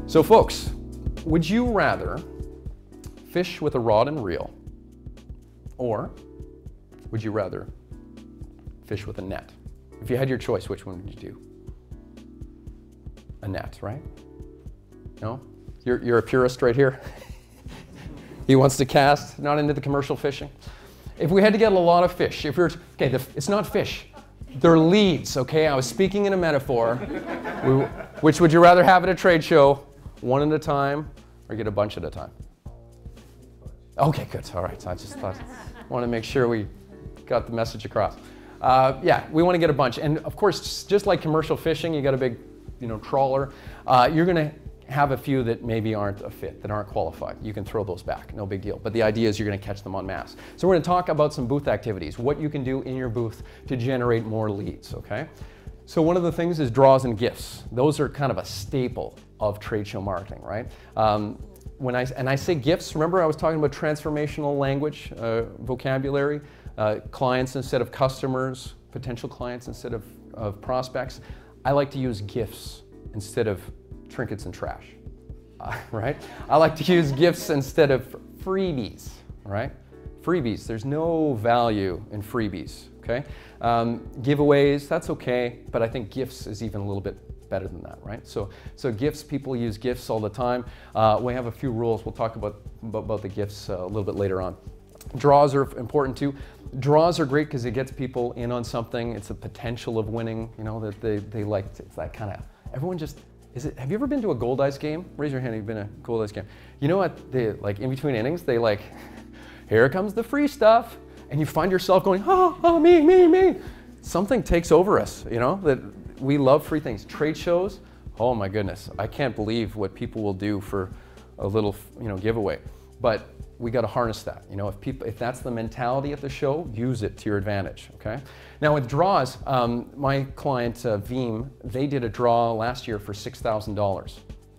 So folks, would you rather fish with a rod and reel, or would you rather fish with a net? If you had your choice, which one would you do? A net, right? No? You're a purist right here? He wants to cast, not into the commercial fishing. If we had to get a lot of fish, if we're, okay, it's not fish, they're leads, okay? I was speaking in a metaphor. Which would you rather have at a trade show, one at a time, or get a bunch at a time? Okay, good, all right. So I just want to make sure we got the message across. Yeah, we want to get a bunch. And of course, just like commercial fishing, you got a big, trawler, you're going to have a few that maybe aren't a fit, that aren't qualified. You can throw those back, no big deal. But the idea is you're going to catch them en masse. So we're going to talk about some booth activities, what you can do in your booth to generate more leads, okay? So one of the things is draws and gifts. Those are kind of a staple of trade show marketing, right? When I say gifts, remember I was talking about transformational language, vocabulary, clients instead of customers, potential clients instead of prospects. I like to use gifts instead of trinkets and trash, right? I like to use gifts instead of freebies, right? Freebies, there's no value in freebies, okay? Giveaways, that's okay, but I think gifts is even a little bit better than that, right? So gifts, people use gifts all the time. We have a few rules. We'll talk about the gifts a little bit later on. Draws are important too. Draws are great because it gets people in on something. It's a potential of winning, that they like. It's that kind of, everyone just, have you ever been to a Gold Ice game? Raise your hand if you've been to a Gold Ice game. You know what, in between innings, they here comes the free stuff. And you find yourself going, oh, me. Something takes over us, that we love free things. Trade shows, oh my goodness, I can't believe what people will do for a little, giveaway. But we got to harness that. If that's the mentality at the show, use it to your advantage, okay? Now with draws, my client, Veeam, they did a draw last year for $6,000,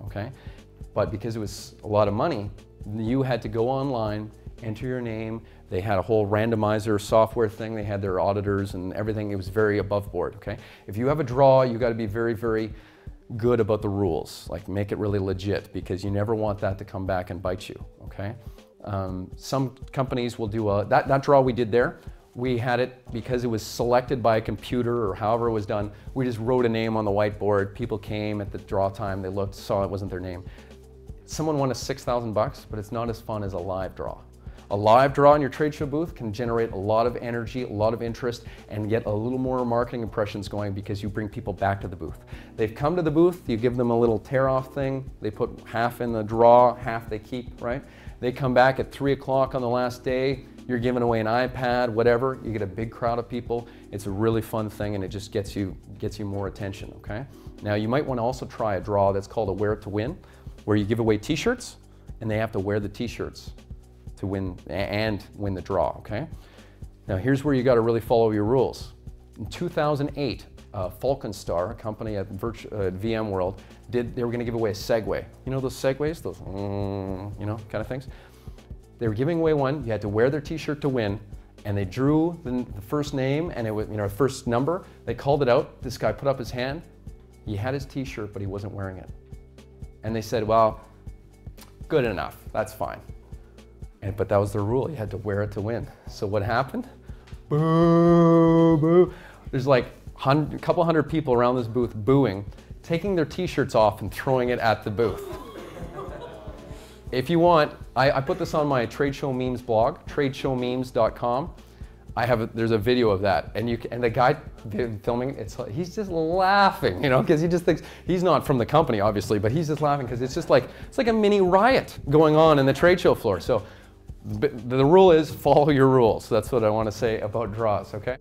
okay? But because it was a lot of money, you had to go online, enter your name. They had a whole randomizer software thing. They had their auditors and everything. It was very above board, okay? If you have a draw, you got to be very, very good about the rules. Make it really legit, because you never want that to come back and bite you, okay? Some companies will do that draw we did there. We had it because it was selected by a computer or however it was done. We just wrote a name on the whiteboard. People came at the draw time. They looked, saw it wasn't their name. Someone won us $6,000, but it's not as fun as a live draw. A live draw in your trade show booth can generate a lot of energy, a lot of interest, and get a little more marketing impressions going because you bring people back to the booth. They've come to the booth, you give them a little tear-off thing, they put half in the draw, half they keep, right? They come back at 3 o'clock on the last day, you're giving away an iPad, whatever, you get a big crowd of people. It's a really fun thing, and it just gets you more attention, okay? Now you might want to also try a draw that's called a Wear It to Win, where you give away t-shirts, and they have to wear the t-shirts to win the draw, okay? Now here's where you got to really follow your rules. In 2008, Falconstar, a company at VMworld, they were going to give away a Segway. You know those Segways, those kind of things? They were giving away one. You had to wear their t-shirt to win, and they drew the first name and it was first number. They called it out. This guy put up his hand. He had his t-shirt, but he wasn't wearing it. And they said, well, good enough, that's fine. But that was the rule, you had to wear it to win. So what happened? Boo, boo. There's a couple hundred people around this booth booing, taking their t-shirts off and throwing it at the booth. If you want, I put this on my Trade Show Memes blog, tradeshowmemes.com. There's a video of that, and the guy filming, he's just laughing, because he just thinks, he's not from the company obviously, but he's just laughing because it's like a mini riot going on in the trade show floor. So the rule is follow your rules. That's what I want to say about draws, okay?